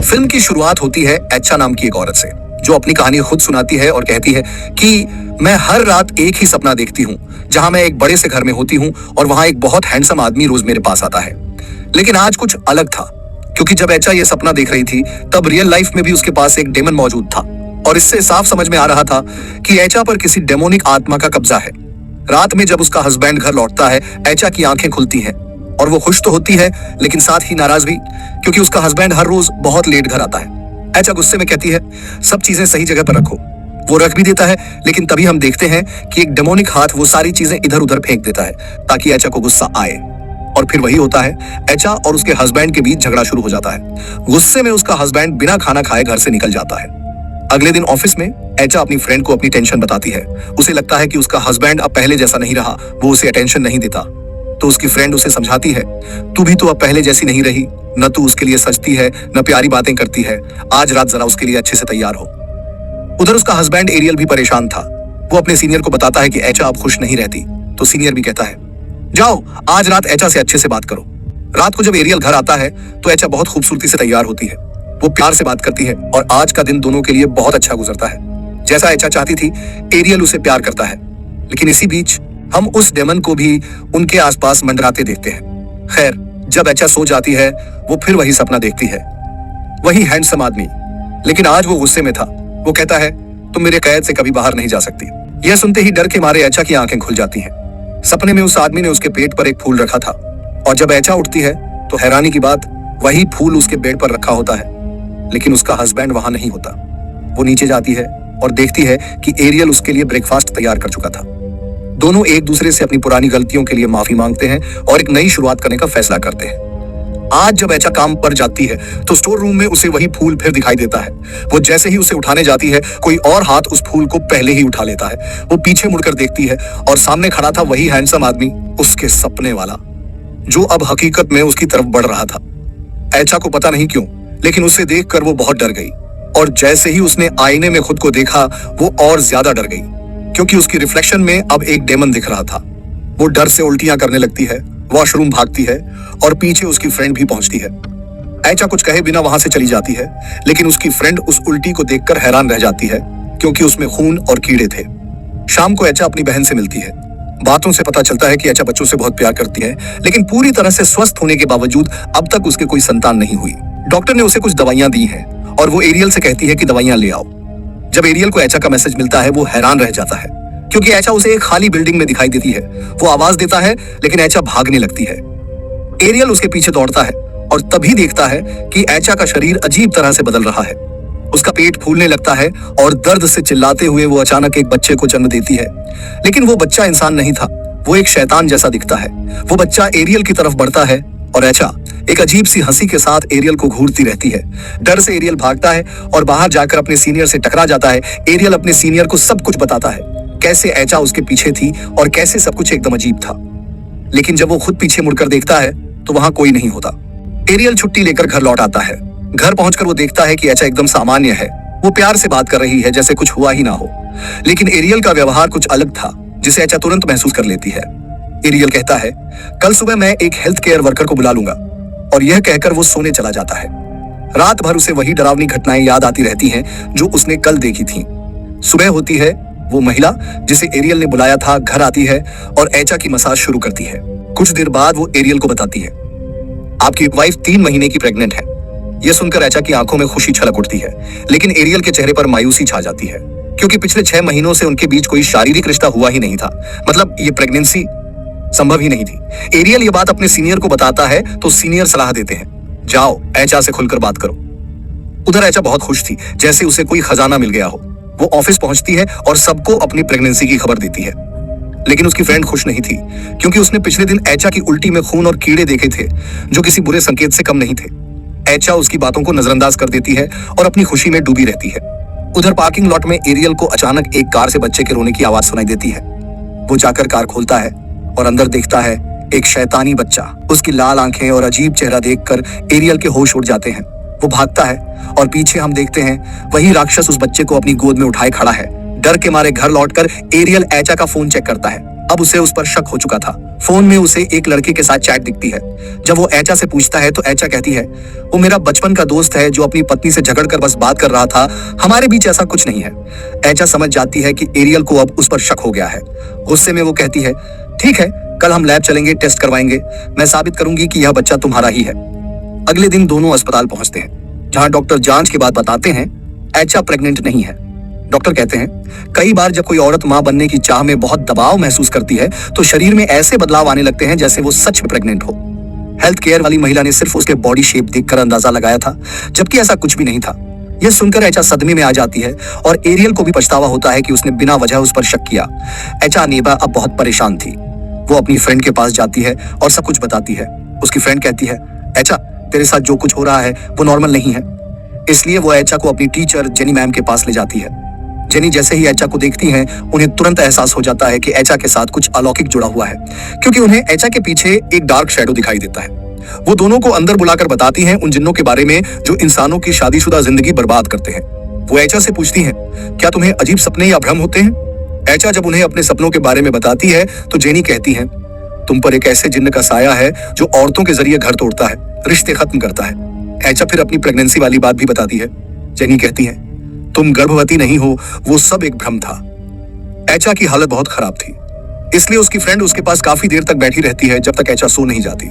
Film की शुरुआत होती है एचा नाम की एक औरत से, जो अपनी कहानी खुद सुनाती है और कहती है कि मैं हर रात एक ही सपना देखती हूँ, जहां मैं एक बड़े से घर में होती हूँ और वहां एक बहुत हैंडसम आदमी रोज मेरे पास आता है। लेकिन आज कुछ अलग था, क्योंकि जब एचा ये सपना देख रही थी तब रियल लाइफ में भी उसके पास एक डेमन मौजूद था, और इससे साफ समझ में आ रहा था कि एचा पर किसी डेमोनिक आत्मा का कब्जा है। रात में जब उसका हस्बैंड घर लौटता है, एचा की आंखें खुलती हैं और वो खुश तो होती है लेकिन साथ ही नाराज भी, क्योंकि उसका हस्बैंड हर रोज बहुत लेट घर आता है। एचा गुस्से में कहती है सब चीजें सही जगह पर रखो। वो रख भी देता है, लेकिन तभी हम देखते हैं कि एक डेमोनिक हाथ वो सारी चीजें इधर उधर फेंक देता है ताकि एचा को गुस्सा आए। और फिर वही होता है, एचा और उसके हस्बैंड के बीच झगड़ा शुरू हो जाता है। गुस्से में उसका हस्बैंड बिना खाना खाए घर से निकल जाता है। अगले दिन ऑफिस में एचा अपनी फ्रेंड को अपनी टेंशन बताती है। उसे लगता है कि उसका हस्बैंड अब पहले जैसा नहीं रहा, वो उसे अटेंशन नहीं देता। तो उसकी फ्रेंड उसे समझाती है, तू भी तो अब पहले जैसी नहीं रही, न तू उसके लिए सजती है न प्यारी बातें करती है, आज रात जरा उसके लिए अच्छे से तैयार हो। उधर उसका हस्बैंड एरियल भी परेशान था। वो अपने सीनियर को बताता है कि एचा अब खुश नहीं रहती, तो सीनियर भी कहता है जाओ आज रात एचा से अच्छे से बात करो। रात को जब एरियल घर आता है तो एचा बहुत खूबसूरती से तैयार होती है। वो प्यार से बात करती है और आज का दिन दोनों के लिए बहुत अच्छा गुजरता है। जैसा एचा चाहती थी, एरियल उसे प्यार करता है। लेकिन इसी बीच हम उस डेमन को भी उनके आसपास मंडराते देखते हैं। खैर, जब एचा सो जाती है वो फिर वही सपना देखती है, वही हैंडसम आदमी। लेकिन आज वो गुस्से में था। वो कहता है तुम मेरे कैद से कभी बाहर नहीं जा सकती। यह सुनते ही डर के मारे एचा की आंखें खुल जाती हैं। सपने में उस आदमी ने उसके पेट पर एक फूल रखा था, और जब एचा उठती है तो हैरानी की बात, वही फूल उसके बेड पर रखा होता है। लेकिन उसका हस्बैंड वहां नहीं होता। वो नीचे जाती है और देखती है कि एरियल उसके लिए ब्रेकफास्ट तैयार कर चुका था। दोनों एक दूसरे से अपनी पुरानी गलतियों के लिए माफी मांगते हैं और एक नई शुरुआत करने का फैसला करते हैं। आज जब एचा काम पर जाती है तो स्टोर रूम में उसे वही फूल फिर दिखाई देता है। वो जैसे ही उसे उठाने जाती है, कोई और हाथ उस फूल को पहले ही उठा लेता है। वो पीछे मुड़कर देखती है और सामने खड़ा था वही हैंडसम आदमी, उसके सपने वाला, जो अब हकीकत में उसकी तरफ बढ़ रहा था। एचा को पता नहीं क्यों, लेकिन उसे देखकर वो बहुत डर गई, और जैसे ही उसने आईने में खुद को देखा वो और ज्यादा डर गई, क्योंकि उसकी रिफ्लेक्शन में अब एक डेमन दिख रहा था। वो डर से उल्टियां करने लगती है, वॉशरूम भागती है और पीछे उसकी फ्रेंड भी पहुंचती है। एचा कुछ कहे बिना वहां से चली जाती है, लेकिन उसकी फ्रेंड उस उल्टी को देखकर हैरान रह जाती है, क्योंकि उसमें खून और कीड़े थे। शाम को एचा अपनी बहन से मिलती है। बातों से पता चलता है कि एचा बच्चों से बहुत प्यार करती है, लेकिन पूरी तरह से स्वस्थ होने के बावजूद अब तक उसके कोई संतान नहीं हुई। डॉक्टर ने उसे कुछ दवाइयां दी हैं और वो एरियल से कहती है कि दवाइयां ले आओ। जब एरियल को एचा का मैसेज मिलता है वो हैरान रह जाता है, क्योंकि एचा उसे एक खाली बिल्डिंग में दिखाई देती है। वो आवाज देता है, लेकिन एचा भागने लगती है। एरियल उसके पीछे दौड़ता है और तभी देखता है कि एचा का शरीर अजीब तरह से बदल रहा है। उसका पेट फूलने लगता है और दर्द से चिल्लाते हुए वो अचानक एक बच्चे को जन्म देती है। लेकिन वो बच्चा इंसान नहीं था, वो एक शैतान जैसा दिखता है। वो बच्चा एरियल की तरफ बढ़ता है और एचा एक अजीब सी हंसी के साथ एरियल को घूरती रहती है। डर से एरियल भागता है और बाहर जाकर अपने सीनियर से टकरा जाता है। एरियल अपने सीनियर को सब कुछ बताता है, कैसे एचा उसके पीछे थी और कैसे सब कुछ एकदम अजीब था। लेकिन जब वो खुद पीछे मुड़कर देखता है तो वहां कोई नहीं होता। एरियल छुट्टी लेकर घर लौट आता है। घर पहुंचकर वो देखता है कि एचा एकदम सामान्य है। वो प्यार से बात कर रही है जैसे कुछ हुआ ही ना हो। लेकिन एरियल का व्यवहार कुछ अलग था, जिसे एचा तुरंत महसूस कर लेती है। एरियल कहता है कल सुबह मैं एक हेल्थ केयर वर्कर को बुला लूंगा, और यह कहकर वो सोने चला जाता है। रात भर उसे वही डरावनी घटनाएं याद आती रहती हैं जो उसने कल देखी थी। सुबह होती है, वो महिला जिसे एरियल ने बुलाया था घर आती है और एचा की मसाज शुरू करती है। कुछ देर बाद वो एरियल को बताती है आपकी वाइफ 3 महीने की प्रेग्नेंट है। यह सुनकर एचा की आंखों में खुशी छलक उठती है, लेकिन एरियल के चेहरे पर मायूसी छा जाती है, क्योंकि पिछले 6 महीनों से उनके बीच कोई शारीरिक रिश्ता हुआ ही नहीं था। मतलब ये प्रेगनेंसी संभव ही नहीं थी। एरियल ये बात अपने सीनियर को बताता है तो सीनियर सलाह देते हैं जाओ एचा से खुलकर बात करो। उधर एचा बहुत खुश थी, जैसे उसे कोई खजाना मिल गया हो। वो ऑफिस पहुंचती है और सबको अपनी प्रेगनेंसी की खबर देती है। लेकिन उसकी फ्रेंड खुश नहीं थी, क्योंकि उसने पिछले दिन एचा की उल्टी में खून और कीड़े देखे थे, जो किसी बुरे संकेत से कम नहीं थे। एचा उसकी बातों को नजरअंदाज कर देती है और अपनी खुशी में डूबी रहती है। उधर पार्किंग लॉट में एरियल को अचानक एक कार से बच्चे के रोने की आवाज सुनाई देती है। वो जाकर कार खोलता है और अंदर देखता है एक शैतानी बच्चा। उसकी लाल आंखें और अजीब चेहरा देखकर एरियल के होश उड़ जाते हैं। वो भागता है और पीछे हम देखते हैं वही राक्षस उस बच्चे को अपनी गोद में उठाए खड़ा है। डर के मारे घर लौटकर एरियल एचा का फोन चेक करता है। अब उसे उस पर शक हो चुका था। फोन में उसे एक लड़के के साथ चैट दिखती है। जब वो एचा से पूछता है तो एचा कहती है, वो मेरा बचपन का दोस्त है जो अपनी पत्नी से झगड़कर बस बात कर रहा था, हमारे बीच ऐसा कुछ नहीं है। एचा समझ जाती है कि एरियल को अब उस पर शक हो गया है। गुस्से में वो कहती है, ठीक है, कल हम लैब चलेंगे, टेस्ट करवाएंगे, मैं साबित करूंगी कि यह बच्चा तुम्हारा ही है। अगले दिन दोनों अस्पताल पहुंचते हैं, जहां डॉक्टर जांच के बाद बताते हैं एचा प्रेग्नेंट नहीं है। डॉक्टर कहते हैं, कई बार जब कोई औरत मां बनने की चाह में बहुत दबाव महसूस करती है तो शरीर में ऐसे बदलाव आने लगते हैं जैसे वो सच में प्रेग्नेंट हो। हेल्थ केयर वाली महिला ने सिर्फ उसके बॉडी शेप देखकर अंदाजा लगाया था, जबकि ऐसा कुछ भी नहीं था। यह सुनकर एचा सदमे में आ जाती है और एरियल को भी पछतावा होता है कि उसने बिना वजह उस पर शक किया। एचा नेबा अब बहुत परेशान थी। वो अपनी फ्रेंड के पास जाती है और सब कुछ बताती है। उसकी फ्रेंड कहती है, एचा, तेरे साथ जो कुछ हो रहा है वो नॉर्मल नहीं है। इसलिए वो एचा को अपनी टीचर जेनी मैम के पास ले जाती है। जेनी जैसे ही एचा को देखती हैं, उन्हें तुरंत एहसास हो जाता है कि एचा के साथ कुछ अलौकिक जुड़ा हुआ है, क्योंकि उन्हें एचा के पीछे एक डार्क शैडो दिखाई देता है। वो दोनों को अंदर बुलाकर बताती हैं उन जिन्नों के बारे में जो इंसानों की शादीशुदा जिंदगी बर्बाद करते हैं। वो एचा से पूछती हैं, क्या तुम्हें अजीब सपने या भ्रम होते हैं? एचा जब उन्हें अपने सपनों के बारे में बताती है तो जेनी कहती है, तुम पर एक ऐसे जिन्न का साया है जो औरतों के जरिए घर तोड़ता है, रिश्ते खत्म करता है। एचा फिर अपनी प्रेगनेंसी वाली बात भी बताती है। जेनी कहती है, तुम गर्भवती नहीं हो, वो सब एक भ्रम था। एचा की हालत बहुत खराब थी, इसलिए उसकी फ्रेंड उसके पास काफी देर तक बैठी रहती है, जब तक एचा सो नहीं जाती।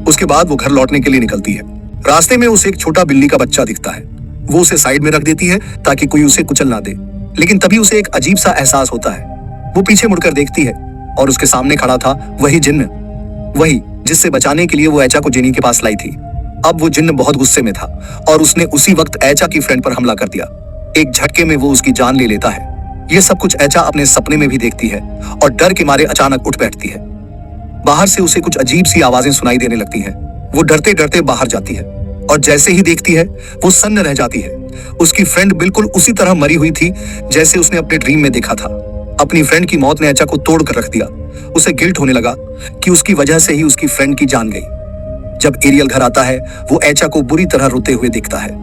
उसके बाद वो घर लौटने के लिए निकलती है। रास्ते में उसे एक छोटा बिल्ली का बच्चा दिखता है। वो उसे साइड में रख देती है ताकि कोई उसे कुचल ना दे, लेकिन तभी उसे एक अजीब सा एहसास होता है। वो पीछे मुड़कर देखती है और उसके सामने खड़ा था वही जिन्न, वही जिससे बचाने के लिए वो एचा को जेनी के पास लाई थी। अब वो जिन्न बहुत गुस्से में था और उसने उसी वक्त एचा की फ्रेंड पर हमला कर दिया। एक झटके में वो उसकी जान ले लेता है। ये सब कुछ एचा अपने सपने में भी देखती है और डर के मारे अचानक उठ बैठती है। बाहर से उसे कुछ अजीब सी आवाजें सुनाई देने लगती हैं। वो डरते डरते बाहर जाती है और जैसे ही देखती है वो सन्न रह जाती है। उसकी फ्रेंड बिल्कुल उसी तरह मरी हुई थी जैसे उसने अपने ड्रीम में देखा था। अपनी फ्रेंड की मौत ने एचा को तोड़ कर रख दिया। उसे गिल्ट होने लगा कि उसकी वजह से ही उसकी फ्रेंड की जान गई। जब एरियल घर आता है, वो एचा को बुरी तरह रोते हुए दिखता है।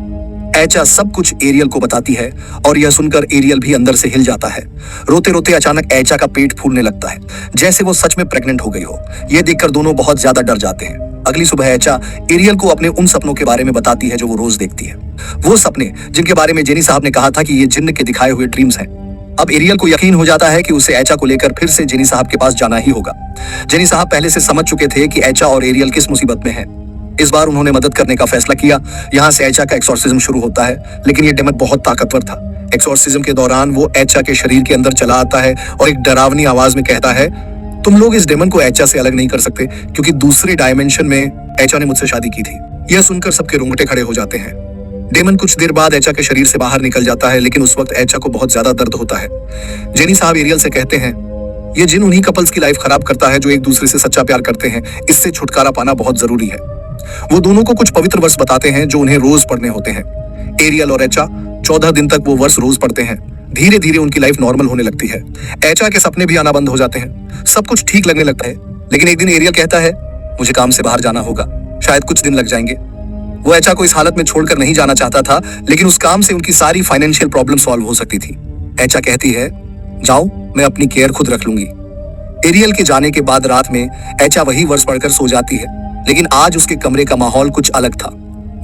एचा सब कुछ एरियल को बताती है और यह सुनकर एरियल भी अंदर से हिल जाता है। रोते रोते अचानक एचा का पेट फूलने लगता है, जैसे वो सच में प्रेग्नेंट हो गई हो। यह देखकर दोनों बहुत ज्यादा डर जाते हैं। अगली सुबह एचा एरियल को अपने उन सपनों के बारे में बताती है जो वो रोज देखती है। वो सपने जिनके बारे में जेनी साहब ने कहा था कि ये जिन्न के दिखाए हुए ड्रीम्स हैं। अब एरियल को यकीन हो जाता है कि उसे एचा को लेकर फिर से जेनी साहब के पास जाना ही होगा। जेनी साहब पहले से समझ चुके थे कि एचा और एरियल किस मुसीबत में है। इस बार उन्होंने मदद करने का फैसला किया। यहाँ से एचा का एक्सोर्सिज्म शुरू होता है, लेकिन ये डेमन बहुत ताकतवर था। एक्सोर्सिज्म के दौरान वो एचा के शरीर के अंदर चला आता है और एक डरावनी आवाज में कहता है, तुम लोग इस डेमन को एचा से अलग नहीं कर सकते, क्योंकि दूसरे डायमेंशन में एचा ने मुझसे शादी की थी। यह सुनकर सबके रोंगटे खड़े हो जाते हैं। डेमन कुछ देर बाद एचा के शरीर से बाहर निकल जाता है, लेकिन उस वक्त एचा को बहुत ज्यादा दर्द होता है। जेनी साहब एरियल से कहते हैं, ये जिन उन्हीं कपल्स की लाइफ खराब करता है जो एक दूसरे से सच्चा प्यार करते हैं। इससे छुटकारा पाना बहुत जरूरी है। वो दोनों को कुछ पवित्र वर्ष बताते हैं जो उन्हें रोज पढ़ने होते हैं। एरियल और एचा 14 दिन तक वो वर्ष रोज पढ़ते हैं। धीरे धीरे उनकी लाइफ नॉर्मल होने लगती है। एचा के सपने भी आना बंद हो जाते हैं। सब कुछ ठीक लगने लगता है, लेकिन एक दिन एरियल कहता है, मुझे काम से बाहर जाना होगा, शायद कुछ दिन लग जाएंगे। वो एचा को इस हालत में छोड़कर नहीं जाना चाहता था, लेकिन उस काम से उनकी सारी फाइनेंशियल प्रॉब्लम सॉल्व हो सकती थी। एचा कहती है, जाओ, मैं अपनी केयर खुद रख लूंगी। एरियल के जाने के बाद रात में एचा वही वर्ष पढ़कर सो जाती है, लेकिन आज उसके कमरे का माहौल कुछ अलग था।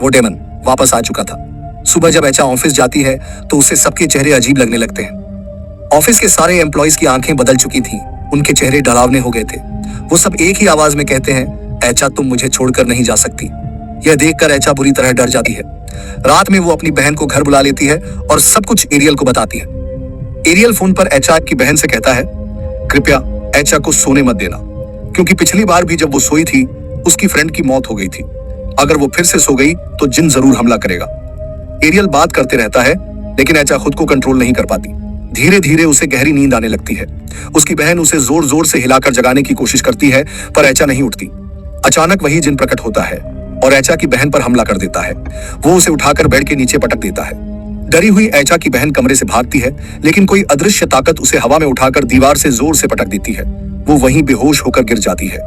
वो डेमन वापस आ चुका था। सुबह जब एचा ऑफिस जाती है तो उसे सबके चेहरे अजीब लगने लगते हैं। ऑफिस के सारे एम्प्लॉइज की आंखें बदल चुकी थीं, उनके चेहरे डरावने हो गए थे। वो सब एक ही आवाज में कहते हैं, एचा, तुम मुझे छोड़कर नहीं जा सकती। यह देखकर एचा बुरी तरह डर जाती है। रात में वो अपनी बहन को घर बुला लेती है और सब कुछ एरियल को बताती है। एरियल फोन पर एचा की बहन से कहता है, कृपया एचा को सोने मत देना, क्योंकि पिछली बार भी जब वो सोई थी उसकी फ्रेंड की मौत हो गई थी। अगर वो फिर से सो गई तो जिन जरूर हमला करेगा। एरियल बात करते रहता है, लेकिन एचा खुद को कंट्रोल नहीं कर पाती। धीरे धीरे उसे गहरी नींद आने लगती है। उसकी बहन उसे जोर जोर से हिलाकर जगाने की कोशिश करती है, पर एचा नहीं उठती। अचानक वही जिन प्रकट होता है और एचा की बहन पर हमला कर देता है। वो उसे उठाकर बेड के नीचे पटक देता है। डरी हुई एचा की बहन कमरे से भागती है, लेकिन कोई अदृश्य ताकत उसे हवा में उठाकर दीवार से जोर से पटक देती है। वो वहीं बेहोश होकर गिर जाती है।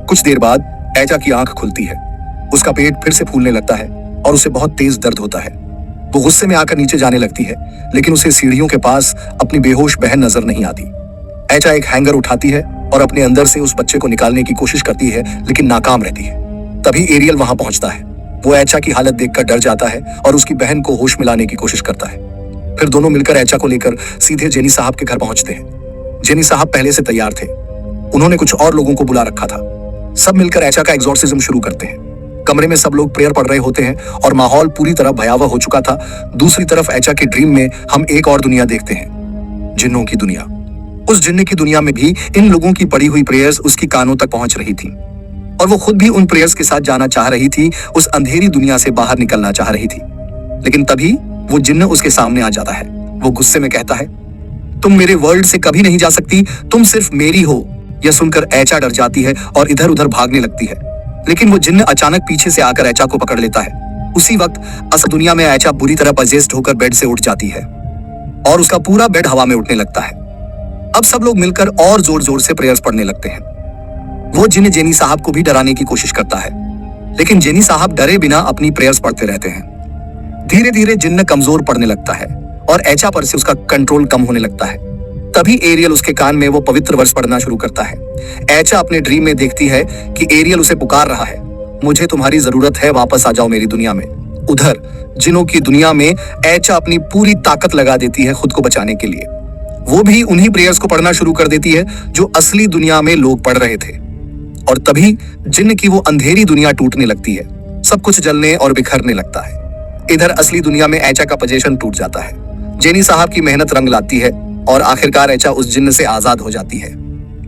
कुछ देर बाद एचा की आंख खुलती है। उसका पेट फिर से फूलने लगता है और उसे बहुत तेज दर्द होता है। वो गुस्से में आकर नीचे जाने लगती है, लेकिन उसे सीढ़ियों के पास अपनी बेहोश बहन नजर नहीं आती। एचा एक हैंगर उठाती है और अपने अंदर से उस बच्चे को निकालने की कोशिश करती है, लेकिन नाकाम रहती है। तभी एरियल वहां पहुंचता है। वो एचा की हालत देखकर डर जाता है और उसकी बहन को होश में लाने की कोशिश करता है। फिर दोनों मिलकर एचा को लेकर सीधे जेनी साहब के घर पहुंचते हैं। जेनी साहब पहले से तैयार थे। उन्होंने कुछ और लोगों को बुला रखा था। सब मिलकर एचा का एग्जॉर्सिज्म शुरू करते हैं। कमरे में सब लोग प्रेयर पढ़ रहे होते हैं और माहौल पूरी तरह भयावह हो चुका था। दूसरी तरफ एचा के ड्रीम में हम एक और दुनिया देखते हैं, जिन्नों की दुनिया। उस जिन्न की दुनिया में भी इन लोगों की पढ़ी हुई प्रेयर्स उसकी कानों तक पहुंच रही थी और वो खुद भी उन प्रेयर्स के साथ जाना चाह रही थी, उस अंधेरी दुनिया से बाहर निकलना चाह रही थी। लेकिन तभी वो जिन्न उसके सामने आ जाता है। वो गुस्से में कहता है, तुम मेरे वर्ल्ड से कभी नहीं जा सकती, तुम सिर्फ मेरी हो। यह सुनकर एचा डर जाती है और इधर उधर भागने लगती है, लेकिन वो जिन्न अचानक पीछे से आकर एचा को पकड़ लेता है। उसी वक्त असल दुनिया में एचा बुरी तरह पजेस्ट होकर बेड से उठ जाती है और उसका पूरा बेड हवा में उठने लगता है। अब सब लोग मिलकर और जोर जोर से प्रेयर्स पढ़ने लगते हैं। वो जिन्न जेनी साहब को भी डराने की कोशिश करता है, लेकिन जेनी साहब डरे बिना अपनी प्रेयर्स पढ़ते रहते हैं। धीरे धीरे जिन्न कमजोर पड़ने लगता है और एचा पर से उसका कंट्रोल कम होने लगता है। तभी एरियल उसके कान में वो पवित्र वर्ष पढ़ना शुरू करता है। एचा अपने ड्रीम में देखती है कि एरियल उसे पुकार रहा है, मुझे तुम्हारी जरूरत है, वापस आ जाओ मेरी दुनिया में। उधर जिन्नों की दुनिया में एचा अपनी पूरी ताकत लगा देती है खुद को बचाने के लिए। वो भी उन्हीं प्रेयर्स को पढ़ना शुरू कर देती है जो असली दुनिया में लोग पढ़ रहे थे। और तभी जिन्न की वो अंधेरी दुनिया टूटने लगती है। सब कुछ जलने और बिखरने लगता है। इधर असली दुनिया में एचा का पोजीशन टूट जाता है। जेनी साहब की मेहनत रंग लाती है और आखिरकार एचा उस जिन्न से आजाद हो जाती है।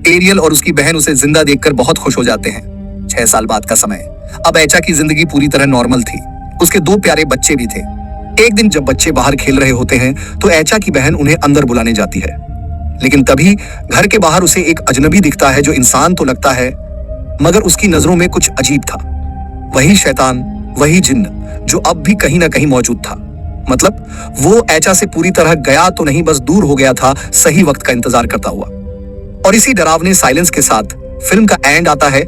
एरियल और उसकी बहन उसे जिंदा देखकर बहुत खुश हो जाते हैं। 6 साल बाद का समय। अब एचा की जिंदगी पूरी तरह नॉर्मल थी। उसके 2 प्यारे बच्चे भी थे। एक दिन जब बच्चे बाहर खेल रहे होते हैं तो एचा की बहन उन्हें अंदर बुलाने जाती है, लेकिन तभी घर के बाहर उसे एक अजनबी दिखता है जो इंसान तो लगता है, मगर उसकी नजरों में कुछ अजीब था। वही शैतान, वही जिन्न जो अब भी कहीं ना कहीं मौजूद था। मतलब वो एचा से पूरी तरह गया तो नहीं, बस दूर हो गया था, सही वक्त का इंतजार करता हुआ। और इसी डरावने साइलेंस के साथ फिल्म का एंड आता है,